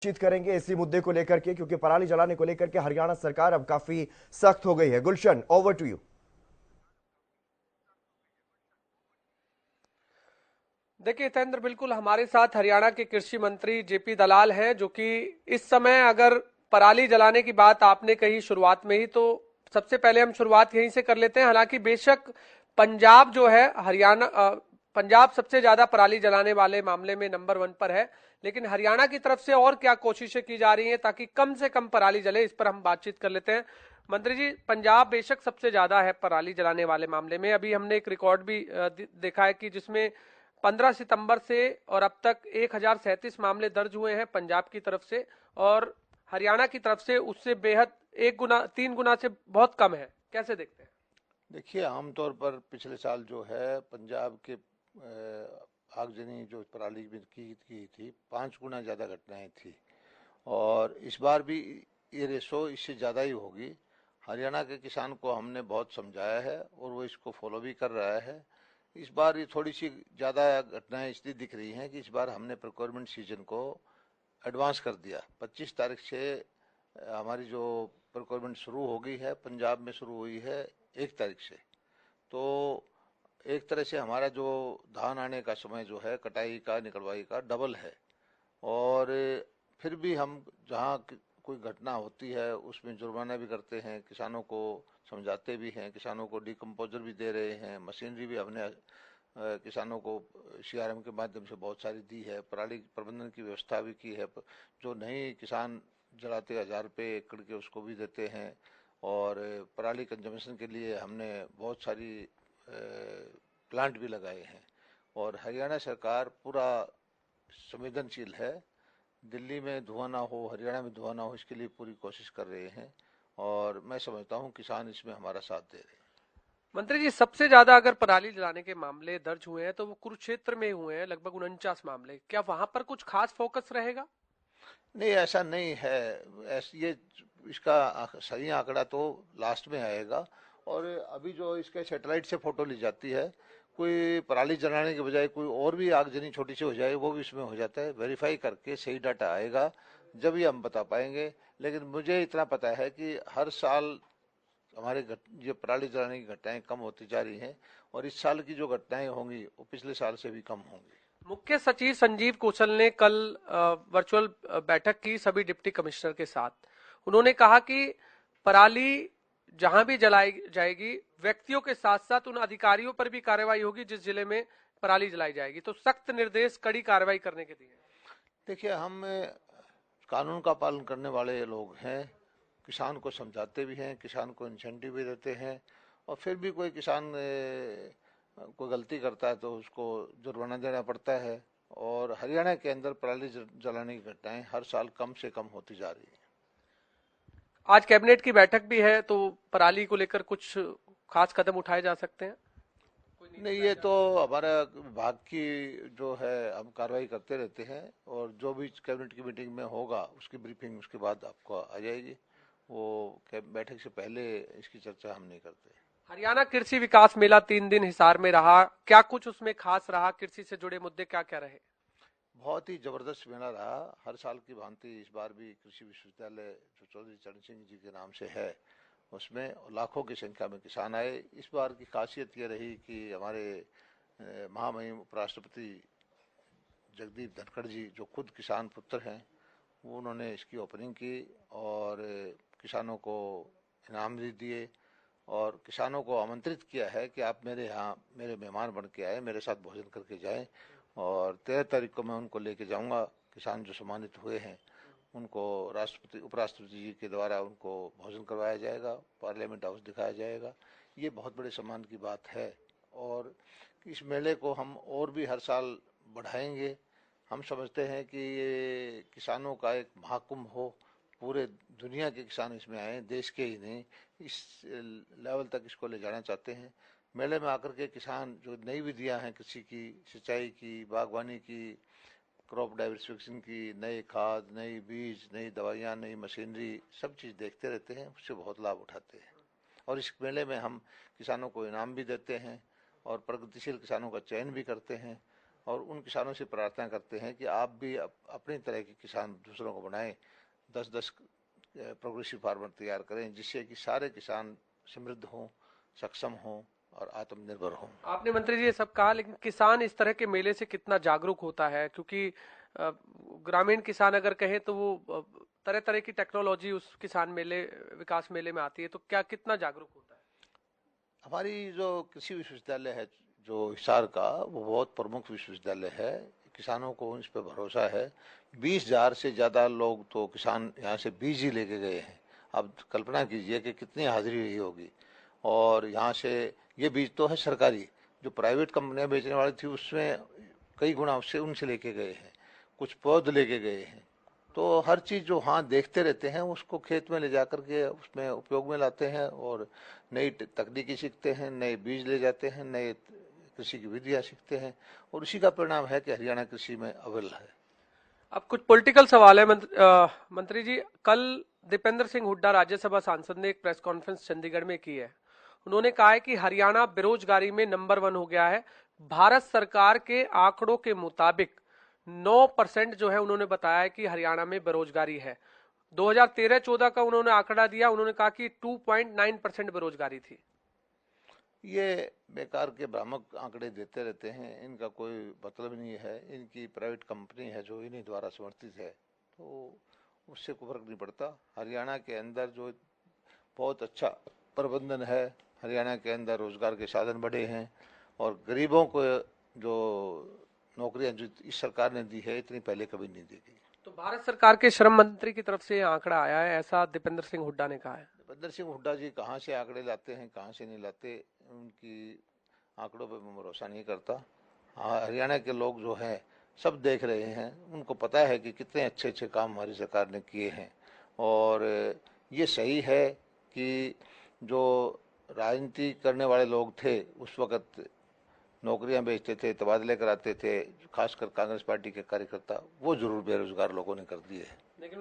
बातचीत करेंगे इसी मुद्दे को लेकर के, क्योंकि पराली जलाने को लेकर के हरियाणा सरकार अब काफी सख्त हो गई है। गुलशन, ओवर टू यू। देखिए हितेंद्र, बिल्कुल हमारे साथ हरियाणा के कृषि मंत्री जेपी दलाल हैं, जो कि इस समय अगर पराली जलाने की बात आपने कही शुरुआत में ही, तो सबसे पहले हम शुरुआत यहीं से कर लेते हैं। हालांकि बेशक पंजाब जो है, हरियाणा पंजाब सबसे ज्यादा पराली जलाने वाले मामले में नंबर 1 पर है, लेकिन हरियाणा की तरफ से और क्या कोशिशें की जा रही हैं ताकि कम से कम पराली जले, इस पर हम बातचीत कर लेते हैं। मंत्री जी, पंजाब बेशक सबसे ज्यादा है पराली जलाने वाले मामले में। अभी हमने एक रिकॉर्ड भी देखा है कि जिसमें 15 सितंबर से और अब तक 1037 मामले दर्ज हुए हैं पंजाब की तरफ से, और हरियाणा की तरफ से उससे बेहद 1 गुना 3 गुना से बहुत कम है। कैसे देखते हैं? देखिए, आमतौर पर पिछले साल जो है पंजाब के आगजनी जो पराली में की थी 5 गुना ज़्यादा घटनाएं थी, और इस बार भी ये रेशो इससे ज़्यादा ही होगी। हरियाणा के किसान को हमने बहुत समझाया है और वो इसको फॉलो भी कर रहा है। इस बार ये थोड़ी सी ज़्यादा घटनाएं इसलिए दिख रही हैं कि इस बार हमने प्रोक्योरमेंट सीजन को एडवांस कर दिया। 25 तारीख से हमारी जो प्रोक्योरमेंट शुरू हो गई है, पंजाब में शुरू हुई है 1 तारीख से। तो एक तरह से हमारा जो धान आने का समय जो है, कटाई का, निकलवाई का डबल है। और फिर भी हम जहाँ कोई घटना होती है उसमें जुर्माना भी करते हैं, किसानों को समझाते भी हैं, किसानों को डिकम्पोजर भी दे रहे हैं, मशीनरी भी हमने किसानों को सीआरएम के माध्यम से बहुत सारी दी है, पराली प्रबंधन की व्यवस्था भी की है। जो नहीं किसान जलाते 1000 रुपये एकड़ के उसको भी देते हैं, और पराली कंजम्पशन के लिए हमने बहुत सारी प्लांट भी लगाए हैं। और हरियाणा सरकार पूरा संवेदनशील है। दिल्ली में धुआं ना हो, हरियाणा में धुआं ना हो, इसके लिए पूरी कोशिश कर रहे हैं, और मैं समझता हूँ किसान इसमें हमारा साथ दे रहे हैं। मंत्री जी, सबसे ज्यादा अगर पराली जलाने के मामले दर्ज हुए हैं तो वो कुरुक्षेत्र में हुए हैं, लगभग 49 मामले। क्या वहां पर कुछ खास फोकस रहेगा? नहीं, ऐसा नहीं है। ये इसका सही आंकड़ा तो लास्ट में आएगा। और अभी जो इसके सैटेलाइट से फोटो ली जाती है, कोई पराली जलाने के बजाय कोई और भी आगजनी छोटी सी हो जाए वो भी इसमें हो जाता है। वेरीफाई करके सही डाटा आएगा जब ही हम बता पाएंगे। लेकिन मुझे इतना पता है कि हर साल हमारे ये पराली जलाने की घटनाएं कम होती जा रही हैं, और इस साल की जो घटनाएं होंगी वो पिछले साल से भी कम होंगी। मुख्य सचिव संजीव कौशल ने कल वर्चुअल बैठक की सभी डिप्टी कमिश्नर के साथ। उन्होंने कहा कि पराली जहां भी जलाई जाएगी, व्यक्तियों के साथ साथ उन अधिकारियों पर भी कार्रवाई होगी जिस जिले में पराली जलाई जाएगी। तो सख्त निर्देश, कड़ी कार्रवाई करने के दिए। देखिए, हम कानून का पालन करने वाले लोग हैं, किसान को समझाते भी हैं, किसान को इंसेंटिव भी देते हैं, और फिर भी कोई किसान कोई गलती करता है तो उसको जुर्माना देना पड़ता है। और हरियाणा के अंदर पराली जलाने की घटनाएं हर साल कम से कम होती जा रही हैं। आज कैबिनेट की बैठक भी है, तो पराली को लेकर कुछ खास कदम उठाए जा सकते हैं? कोई नीति नहीं, लाई ये जा तो सकती हमारा विभाग की जो है, हम कार्रवाई करते रहते हैं, और जो भी कैबिनेट की मीटिंग में होगा उसकी ब्रीफिंग उसके बाद आपको आ जाएगी। वो बैठक से पहले इसकी चर्चा हम नहीं करते। है? हरियाणा कृषि विकास मेला 3 दिन हिसार में रहा, क्या कुछ उसमें खास रहा? कृषि से जुड़े मुद्दे क्या क्या रहे? बहुत ही जबरदस्त मेला रहा। हर साल की भांति इस बार भी कृषि विश्वविद्यालय जो चौधरी चरण सिंह जी के नाम से है, उसमें लाखों की संख्या में किसान आए। इस बार की खासियत ये रही कि हमारे महामहिम उपराष्ट्रपति जगदीप धनखड़ जी, जो खुद किसान पुत्र हैं, वो उन्होंने इसकी ओपनिंग की, और किसानों को इनाम भी दिए, और किसानों को आमंत्रित किया है कि आप मेरे यहाँ मेरे मेहमान बन के आए, मेरे साथ भोजन करके जाएं। और 13 तारीख को मैं उनको लेके जाऊंगा। किसान जो सम्मानित हुए हैं उनको राष्ट्रपति उपराष्ट्रपति जी के द्वारा उनको भोजन करवाया जाएगा, पार्लियामेंट हाउस दिखाया जाएगा। ये बहुत बड़े सम्मान की बात है, और इस मेले को हम और भी हर साल बढ़ाएंगे। हम समझते हैं कि ये किसानों का एक महाकुंभ हो, पूरे दुनिया के किसान इसमें आए, देश के ही नहीं, इस लेवल तक इसको ले जाना चाहते हैं। मेले में आकर के किसान जो नई विधियां हैं, कृषि की, सिंचाई की, बागवानी की, क्रॉप डाइवर्सिफिकेशन की, नए खाद, नई बीज, नई दवाइयाँ, नई मशीनरी, सब चीज़ देखते रहते हैं, उससे बहुत लाभ उठाते हैं। और इस मेले में हम किसानों को इनाम भी देते हैं, और प्रगतिशील किसानों का चयन भी करते हैं, और उन किसानों से प्रार्थना करते हैं कि आप भी अपनी तरह के किसान दूसरों को बनाएं, 10-10 प्रोग्रेसिव फार्मर तैयार करें, जिससे कि सारे किसान समृद्ध हों, सक्षम हों और आत्मनिर्भर हों। आपने मंत्री जी ये सब कहा, लेकिन किसान इस तरह के मेले से कितना जागरूक होता है? क्योंकि ग्रामीण किसान अगर कहें तो वो तरह तरह की टेक्नोलॉजी उस किसान मेले, विकास मेले में आती है, तो क्या कितना जागरूक होता है? हमारी जो कृषि विश्वविद्यालय है जो हिसार का, वो बहुत प्रमुख विश्वविद्यालय है। किसानों को इस पर भरोसा है। 20,000 से ज़्यादा लोग तो किसान यहाँ से बीज ही लेके गए हैं। अब कल्पना कीजिए कि कितनी हाजिरी रही होगी। और यहाँ से ये बीज तो है सरकारी, जो प्राइवेट कंपनियां बेचने वाली थी उसमें कई गुना उससे उनसे लेके गए हैं, कुछ पौध लेके गए हैं। तो हर चीज़ जो हाँ देखते रहते हैं उसको खेत में ले जा करके उसमें उपयोग में लाते हैं और नई तकनीकी सीखते हैं, नए बीज ले जाते हैं, नए कृषि की विधियाँ सीखते हैं और इसी का परिणाम है कि हरियाणा कृषि में अव्वल है। अब कुछ पॉलिटिकल सवाल है मंत्री जी। कल दीपेंद्र सिंह हुड्डा राज्यसभा सांसद ने एक प्रेस कॉन्फ्रेंस चंडीगढ़ में की है। उन्होंने कहा है कि हरियाणा बेरोजगारी में नंबर 1 हो गया है। भारत सरकार के आंकड़ों के मुताबिक 9% जो है, उन्होंने बताया है कि हरियाणा में बेरोजगारी है। 2013-14 का उन्होंने आंकड़ा दिया, उन्होंने कहा कि 2.9% बेरोजगारी थी। ये बेकार के भ्रामक आंकड़े देते रहते हैं, इनका कोई मतलब नहीं है। इनकी प्राइवेट कंपनी है जो इन्हीं द्वारा समर्थित है, तो उससे कोई फर्क नहीं पड़ता। हरियाणा के अंदर जो बहुत अच्छा प्रबंधन है, हरियाणा के अंदर रोजगार के साधन बढ़े हैं और गरीबों को जो नौकरियां जो इस सरकार ने दी है इतनी पहले कभी नहीं दी गई। तो भारत सरकार के श्रम मंत्री की तरफ से आंकड़ा आया है, ऐसा दीपेंद्र सिंह हुड्डा ने कहा है। दीपेंद्र सिंह हुड्डा जी कहाँ से आंकड़े लाते हैं, कहाँ से नहीं लाते, उनकी आंकड़ों पर मैं भरोसा नहीं करता। हाँ, हरियाणा के लोग जो हैं सब देख रहे हैं, उनको पता है कि कितने अच्छे अच्छे काम हमारी सरकार ने किए हैं। और ये सही है कि जो राजनीति करने वाले लोग थे उस वक़्त नौकरियां बेचते थे, तबादले कराते थे, खासकर कांग्रेस पार्टी के कार्यकर्ता, वो जरूर बेरोजगार लोगों ने कर दिए। लेकिन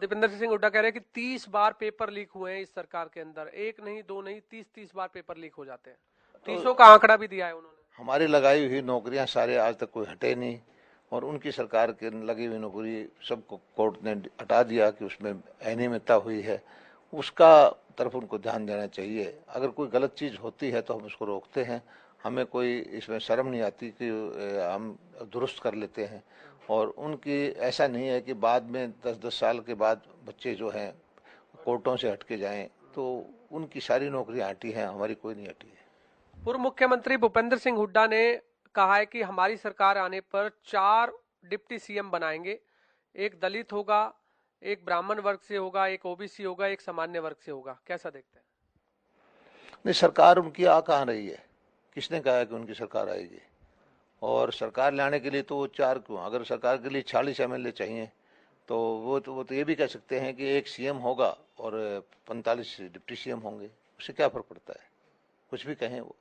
दीपेंद्र सिंह हुड्डा कह रहे हैं कि 30 बार पेपर लीक हुए हैं इस सरकार के अंदर, एक नहीं दो नहीं 30 बार पेपर लीक हो जाते हैं। 30 का आंकड़ा भी दिया है उन्होंने। हमारी लगाई हुई नौकरियां सारे आज तक कोई हटे नहीं और उनकी सरकार के लगी हुई नौकरी सबको कोर्ट ने हटा दिया कि उसमें अनियमितता हुई है। उसका तरफ उनको ध्यान देना चाहिए। अगर कोई गलत चीज़ होती है तो हम उसको रोकते हैं, हमें कोई इसमें शर्म नहीं आती कि हम दुरुस्त कर लेते हैं। और उनकी ऐसा नहीं है कि बाद में 10-10 साल के बाद बच्चे जो हैं कोर्टों से हटके जाएं, तो उनकी सारी नौकरियां हटी हैं, हमारी कोई नहीं हटी है। पूर्व मुख्यमंत्री भूपेंद्र सिंह हुड्डा ने कहा है कि हमारी सरकार आने पर 4 डिप्टी सीएम बनाएंगे। एक दलित होगा, एक ब्राह्मण वर्ग से होगा, एक ओबीसी होगा, एक सामान्य वर्ग से होगा। कैसा देखते हैं? नहीं, सरकार उनकी आ कहाँ रही है? किसने कहा है कि उनकी सरकार आएगी? और सरकार लाने के लिए तो वो 4 क्यों? अगर सरकार के लिए 40 एमएलए चाहिए तो वो तो ये भी कह सकते हैं कि एक सीएम होगा और 45 डिप्टी सीएम होंगे। उससे क्या फर्क पड़ता है? कुछ भी कहें वो।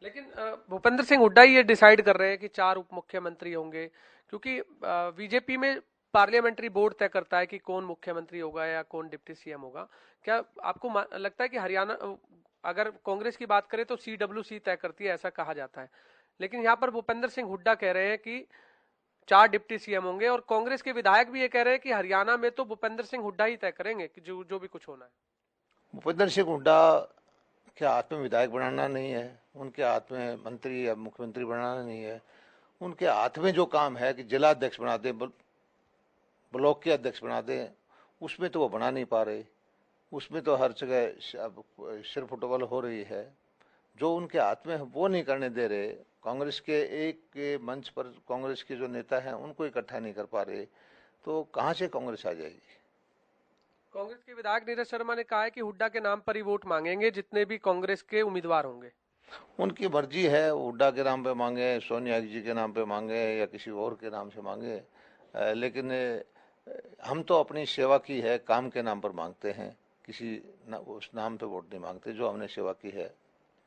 लेकिन भूपेंद्र सिंह हुड्डा ये डिसाइड कर रहे हैं कि 4 उप मुख्यमंत्री होंगे, क्योंकि बीजेपी में पार्लियामेंट्री बोर्ड तय करता है कि कौन मुख्यमंत्री होगा या कौन डिप्टी सीएम होगा। क्या आपको लगता है कि हरियाणा, अगर कांग्रेस की बात करें तो सीडब्ल्यूसी तय करती है, ऐसा कहा जाता है, लेकिन यहाँ पर भूपेंद्र सिंह हुड्डा कह रहे हैं कि 4 डिप्टी सीएम होंगे और कांग्रेस के विधायक भी ये कह रहे हैं कि हरियाणा में तो भूपेंद्र सिंह हुड्डा ही तय करेंगे कि जो भी कुछ होना है। भूपेंद्र सिंह हुड्डा के हाथ में विधायक बनाना नहीं है, उनके हाथ में मंत्री या मुख्यमंत्री बनाना नहीं है। उनके हाथ में जो काम है कि जिला अध्यक्ष बना दे, ब्लॉक के अध्यक्ष बना दे, उसमें तो वो बना नहीं पा रहे। उसमें तो हर जगह अब सिर फुटबॉल हो रही है। जो उनके हाथ में वो नहीं करने दे रहे। कांग्रेस के एक के मंच पर कांग्रेस के जो नेता हैं उनको इकट्ठा नहीं कर पा रहे, तो कहाँ से कांग्रेस आ जाएगी? कांग्रेस के विधायक नीरज शर्मा ने कहा है कि हुड्डा के नाम पर ही वोट मांगेंगे जितने भी कांग्रेस के उम्मीदवार होंगे। उनकी मर्जी है, हुड्डा के नाम पे मांगे, सोनिया जी के नाम पे मांगे या किसी और के नाम से मांगे। लेकिन हम तो अपनी सेवा की है, काम के नाम पर मांगते हैं, किसी उस नाम पे वोट नहीं मांगते। जो हमने सेवा की है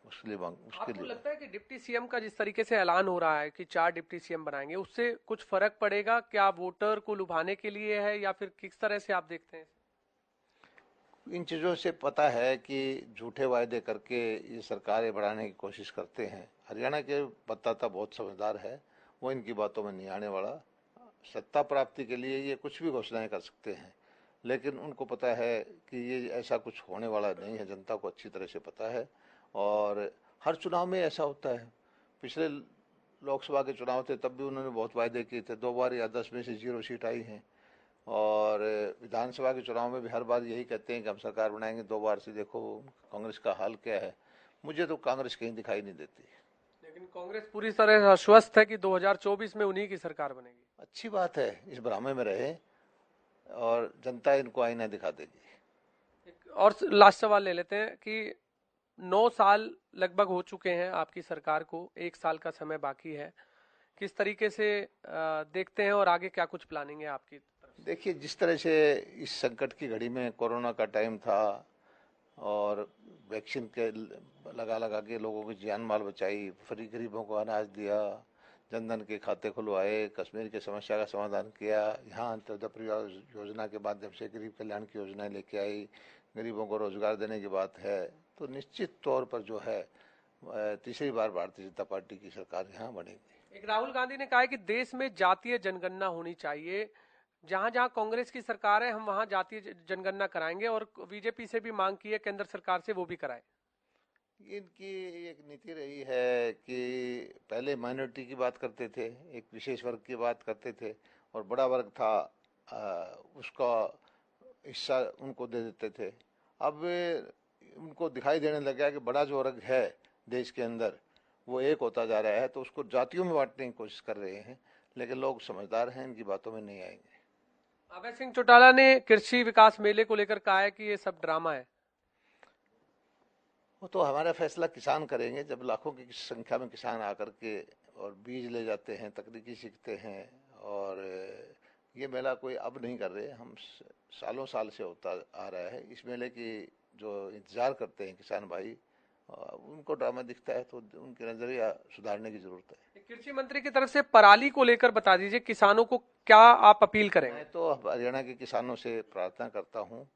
उसके लिए आपको लगता है कि डिप्टी सीएम का जिस तरीके से ऐलान हो रहा है कि 4 डिप्टी सीएम बनाएंगे, उससे कुछ फर्क पड़ेगा? क्या वोटर को लुभाने के लिए है या फिर किस तरह से आप देखते हैं? इन चीज़ों से पता है कि झूठे वायदे करके ये सरकारें बढ़ाने की कोशिश करते हैं। हरियाणा के मतदाता बहुत समझदार है, वो इनकी बातों में नहीं आने वाला। सत्ता प्राप्ति के लिए ये कुछ भी घोषणाएं कर सकते हैं, लेकिन उनको पता है कि ये ऐसा कुछ होने वाला नहीं है। जनता को अच्छी तरह से पता है और हर चुनाव में ऐसा होता है। पिछले लोकसभा के चुनाव थे, तब भी उन्होंने बहुत वायदे किए थे। 2 बार या 10 में से 0 सीट आई हैं और विधानसभा के चुनाव में भी हर बार यही कहते हैं कि हम सरकार बनाएंगे। 2 बार से देखो कांग्रेस का हाल क्या है। मुझे तो कांग्रेस कहीं दिखाई नहीं देती। लेकिन कांग्रेस पूरी तरह आश्वस्त है कि 2024 में उन्हीं की सरकार बनेगी। अच्छी बात है, इस भ्रम में रहे और जनता इनको आईना दिखा देगी। और लास्ट सवाल ले लेते हैं कि 9 साल लगभग हो चुके हैं आपकी सरकार को, 1 साल का समय बाकी है। किस तरीके से देखते हैं और आगे क्या कुछ प्लानिंग है आपकी तरफ से? देखिए, जिस तरह से इस संकट की घड़ी में कोरोना का टाइम था और वैक्सीन के लगा के लोगों की जान माल बचाई, फ्री गरीबों को अनाज दिया, जनधन के खाते खुलवाए, कश्मीर की समस्या का समाधान किया, यहाँ अंत्योदय परिवार योजना के माध्यम से गरीब कल्याण की योजनाएं लेके आई, गरीबों को रोजगार देने की बात है, तो निश्चित तौर पर जो है तीसरी बार भारतीय जनता पार्टी की सरकार यहाँ बनेगी। एक राहुल गांधी ने कहा है कि देश में जातीय जनगणना होनी चाहिए, जहां जहां कांग्रेस की सरकार है हम वहां जातीय जनगणना कराएंगे, और बीजेपी से भी मांग की है केंद्र सरकार से वो भी कराए। इनकी एक नीति रही है कि पहले माइनॉरिटी की बात करते थे, एक विशेष वर्ग की बात करते थे और बड़ा वर्ग था उसका हिस्सा उनको दे देते थे। अब उनको दिखाई देने लगा कि बड़ा जो वर्ग है देश के अंदर वो एक होता जा रहा है, तो उसको जातियों में बांटने की कोशिश कर रहे हैं, लेकिन लोग समझदार हैं, इनकी बातों में नहीं आएंगे। अभय सिंह चौटाला ने कृषि विकास मेले को लेकर कहा है कि ये सब ड्रामा है। वो तो हमारा फैसला किसान करेंगे। जब लाखों की संख्या में किसान आकर के और बीज ले जाते हैं, तकनीकी सीखते हैं, और ये मेला कोई अब नहीं कर रहे, हम सालों साल से होता आ रहा है। इस मेले की जो इंतजार करते हैं किसान भाई, उनको ड्रामा दिखता है तो उनके नजरिया सुधारने की जरूरत है। कृषि मंत्री की तरफ से पराली को लेकर बता दीजिए, किसानों को क्या आप अपील करेंगे? मैं तो हरियाणा के किसानों से प्रार्थना करता हूँ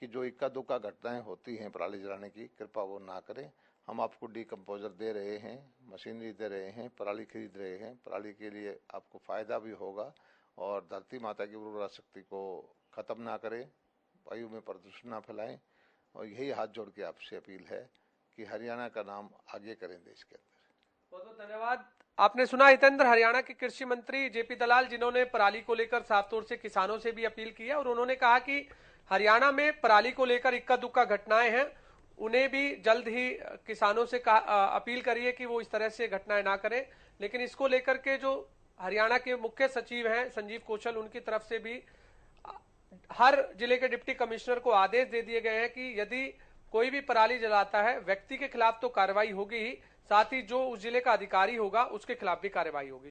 कि जो इक्का दुक्का घटनाएं होती हैं पराली जलाने की, कृपया वो ना करें। हम आपको डीकम्पोजर दे रहे हैं, मशीनरी दे रहे हैं, पराली खरीद रहे हैं। पराली के लिए आपको फायदा भी होगा और धरती माता की उर्वरा शक्ति को खत्म ना करें, वायु में प्रदूषण ना फैलाएं। और यही हाथ जोड़ के आपसे अपील है कि हरियाणा का नाम आगे करें देश के अंदर। बहुत बहुत धन्यवाद। आपने सुना हितेंद्र, हरियाणा के कृषि मंत्री जेपी दलाल, जिन्होंने पराली को लेकर साफ तौर से किसानों से भी अपील की है, और उन्होंने कहा कि हरियाणा में पराली को लेकर इक्का दुक्का घटनाएं हैं, उन्हें भी जल्द ही किसानों से अपील करिए कि वो इस तरह से घटनाएं ना करें। लेकिन इसको लेकर के जो हरियाणा के मुख्य सचिव हैं संजीव कौशल, उनकी तरफ से भी हर जिले के डिप्टी कमिश्नर को आदेश दे दिए गए हैं कि यदि कोई भी पराली जलाता है, व्यक्ति के खिलाफ तो कार्रवाई होगी ही, साथ ही जो उस जिले का अधिकारी होगा उसके खिलाफ भी कार्रवाई होगी।